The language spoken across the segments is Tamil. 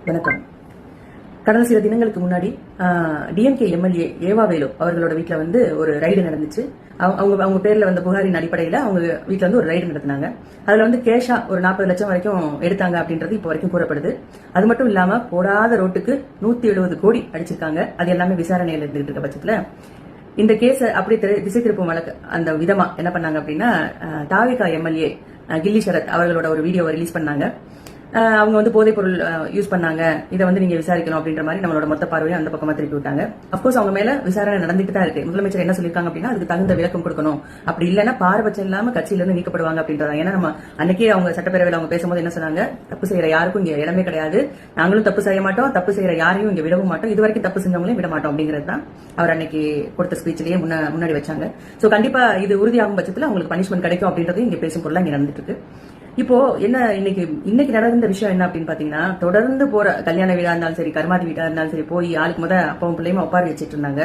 வணக்கம். கடந்த சில தினங்களுக்கு முன்னாடி டிஎம்கே எம்எல்ஏ ஏவாவேலு அவர்களோட வீட்டில் வந்து ஒரு ரைடு நடந்துச்சு. அவங்க பேர்ல வந்த புகாரின் அடிப்படையில் அவங்க வீட்டில் வந்து ஒரு ரைடு நடத்தினாங்க. அதுல வந்து கேஷா ஒரு 40 லட்சம் வரைக்கும் எடுத்தாங்க அப்படின்றது இப்போ வரைக்கும் கூறப்படுது. அது மட்டும் இல்லாம போடாத ரோட்டுக்கு 170 கோடி அடிச்சிருக்காங்க. அது எல்லாமே விசாரணையில் இருந்துட்டு இருக்க பட்சத்துல இந்த கேஸை அப்படி திசை திருப்பும் வழக்கு அந்த விதமா என்ன பண்ணாங்க அப்படின்னா, தாவிகா எம்எல்ஏ கில்லி சரத் அவர்களோட ஒரு வீடியோவை ரிலீஸ் பண்ணாங்க. அவங்க வந்து போதைப் பொருள் யூஸ் பண்ணாங்க, இதை வந்து நீங்க விசாரிக்கணும் அப்படின்ற மாதிரி நம்மளோட மொத்த பார்வையை அந்த பக்கமா திருப்பி விட்டாங்க. அப்கோர்ஸ் அவங்க மேல விசாரணை நடந்துட்டு தான் இருக்கு. முதலமைச்சர் என்ன சொல்லியிருக்காங்க அப்படின்னா, அதுக்கு தகுந்த விளக்கம் கொடுக்கணும், அப்படி இல்லைன்னா பாரபட்சம் இல்லாம கட்சியில இருந்து நீக்கப்படுவாங்க அப்படின்றதா. ஏன்னா நம்ம அன்னைக்கே அவங்க சட்டப்பேரவையில் அவங்க பேசும்போது என்ன சொன்னாங்க, தப்பு செய்யற யாருக்கும் இங்க இடமே கிடையாது, நாங்களும் தப்பு செய்ய மாட்டோம், தப்பு செய்யற யாரையும் இங்க விடவும் மாட்டோம், இது வரைக்கும் தப்பு செஞ்சவங்களையும் விட மாட்டோம் அப்படிங்கிறது தான் அவர் அன்னைக்கு கொடுத்த ஸ்பீச்சிலேயே முன்னாடி வச்சாங்க. சோ கண்டிப்பா இது உறுதியாகும் பட்சத்தில் அவங்களுக்கு பனிஷ்மெண்ட் கிடைக்கும் அப்படின்றது இங்க பேசும் பொருளா இங்க நடந்துட்டு இருக்கு. இப்போ என்ன இன்னைக்கு நடந்த விஷயம் என்ன அப்படின்னு பாத்தீங்கன்னா, தொடர்ந்து போற கல்யாண வீடா இருந்தாலும் சரி, கருமாதி வீடா இருந்தாலும் சரி, போய் ஆளுக்கு அப்பாவும் பிள்ளையும் ஒப்பாரி வச்சிட்டு இருந்தாங்க.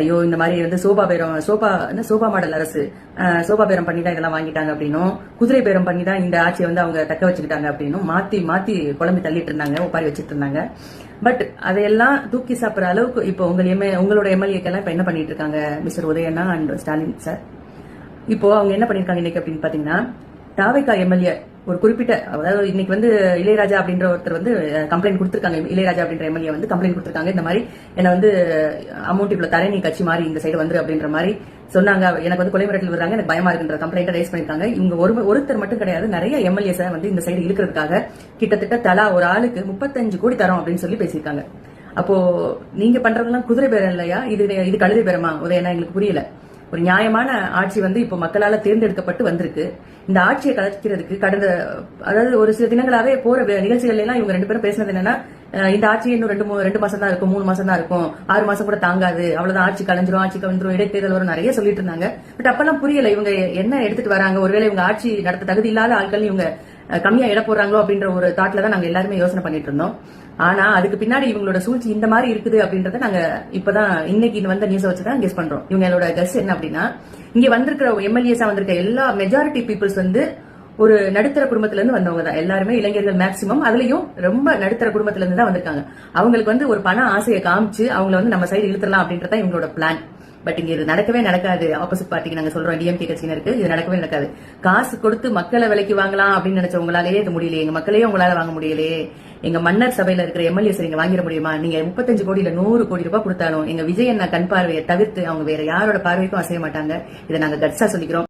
ஐயோ இந்த மாதிரி வந்து சோபா மாடல் அரசு சோபா பேரம் பண்ணி தான் இதெல்லாம் வாங்கிட்டாங்க அப்படின்னும், குதிரை பேரம் பண்ணி தான் இந்த ஆட்சியை வந்து அவங்க தக்க வச்சுக்கிட்டாங்க அப்படின்னும் மாத்தி குழம்பி தள்ளிட்டு இருந்தாங்க, ஒப்பாரி வச்சிட்டு இருந்தாங்க. பட் அதையெல்லாம் தூக்கி சாப்பிடுற அளவுக்கு இப்போ உங்களோட எம்எல்ஏக்கெல்லாம் இப்ப என்ன பண்ணிட்டு இருக்காங்க மிஸ்டர் உதயண்ணா அண்ட் ஸ்டாலின் சார். இப்போ அவங்க என்ன பண்ணிருக்காங்க இன்னைக்கு அப்படின்னு பாத்தீங்கன்னா, தாவேகா எம்எல்ஏ ஒரு குறிப்பிட்ட, அதாவது இன்னைக்கு வந்து இளையராஜா அப்படின்ற ஒருத்தர் வந்து கம்ப்ளைண்ட் கொடுத்திருக்காங்க. இளையராஜா அப்படின்ற எம்எல்ஏ வந்து கம்ப்ளைண்ட் கொடுத்திருக்காங்க. இந்த மாதிரி என்ன வந்து அமௌண்ட் இவ்வளவு தரேன், நீ கட்சி மாறி இந்த சைடு வந்துரு அப்படின்ற மாதிரி சொன்னாங்க. எனக்கு வந்து கொலை மிரட்டல் வர்றாங்க, எனக்கு பயமா இருக்குன்ற கம்ப்ளைண்ட் ரைஸ் பண்ணிருக்காங்க. இவங்க ஒருத்தர் மட்டும் கிடையாது, நிறைய எம்எல்ஏஸ் வந்து இந்த சைடு இருக்கிறதுக்காக கிட்டத்தட்ட தலா ஒரு ஆளுக்கு 35 கோடி தரோம் அப்படின்னு சொல்லி பேசியிருக்காங்க. அப்போ நீங்க பண்றதெல்லாம் குதிரை பேரம் இல்லையா, இது கழுதை பேரமா உதயனா? எங்களுக்கு புரியல. ஒரு நியாயமான ஆட்சி வந்து இப்போ மக்களால தேர்ந்தெடுக்கப்பட்டு வந்திருக்கு. இந்த ஆட்சியை கலைக்கிறதுக்கு அதாவது ஒரு சில தினங்களாவே போற நிகழ்ச்சிகள் எல்லாம் இவங்க 2 பேரும் பேசினது என்னன்னா, இந்த ஆட்சி இன்னும் 2 மாசம் தான் இருக்கும், 3 மாசம் தான் இருக்கும், 6 மாசம் கூட தாங்காது, அவ்வளவுதான், ஆட்சி கலைஞ்சிரும், இடைத்தேர்தல் வரும், நிறைய சொல்லிட்டு இருந்தாங்க. பட் அப்பெல்லாம் புரியல இவங்க என்ன எடுத்துட்டு வராங்க. ஒருவேளை இவங்க ஆட்சி நடத்த தகுதி இல்லாத ஆட்கள் இவங்க கம்மியா இட போறாங்களோ அப்படின்ற ஒரு தாட்ல தான் நாங்க எல்லாருமே யோசனை பண்ணிட்டு இருந்தோம். ஆனா அதுக்கு பின்னாடி இவங்களோட சூழ்ச்சி இந்த மாதிரி இருக்குது அப்படின்றத நாங்க இப்பதான் இன்னைக்கு வந்த நியூஸ் வச்சுதான் கெஸ் பண்றோம். இவங்களோட கெஸ் என்ன அப்படின்னா, இங்க வந்திருக்கிற எம்எல்ஏஸா வந்திருக்க எல்லா மெஜாரிட்டி பீப்புள்ஸ் வந்து ஒரு நடுத்தர குடும்பத்துல இருந்து வந்தவங்க தான். எல்லாருமே இளைஞர்கள் மேக்சிமம், அதுலயும் ரொம்ப நடுத்தர குடும்பத்துல இருந்து தான் வந்திருக்காங்க. அவங்களுக்கு வந்து ஒரு பண ஆசையை காமிச்சு அவங்களை வந்து நம்ம சைடு இழுத்துடலாம் அப்படின்றத இவங்களோட பிளான். பட் இங்க இது நடக்கவே நடக்காது. ஆப்போசிட் பார்ட்டிக்கு நாங்க சொல்றோம், டிஎம்கே கட்சியினருக்கு இது நடக்கவே நடக்காது. காசு கொடுத்து மக்களை விலைக்கு வாங்கலாம் அப்படின்னு நினைச்ச உங்களாலேயே இது முடியலையே, எங்க மக்களையே உங்களால வாங்க முடியலையே. எங்க மன்னர் சபையில இருக்கிற எம்எல்ஏஸ் நீங்க வாங்கிட முடியுமா? நீங்க 35 கோடியில 100 கோடி ரூபாய் கொடுத்தாலும் எங்க விஜய் அண்ணா கண் பார்வையை தவிர்த்து அவங்க வேற யாரோட பார்வைக்கும் அசைய மாட்டாங்க. இதை நாங்க கட்ஸா சொல்லிக்கிறோம்.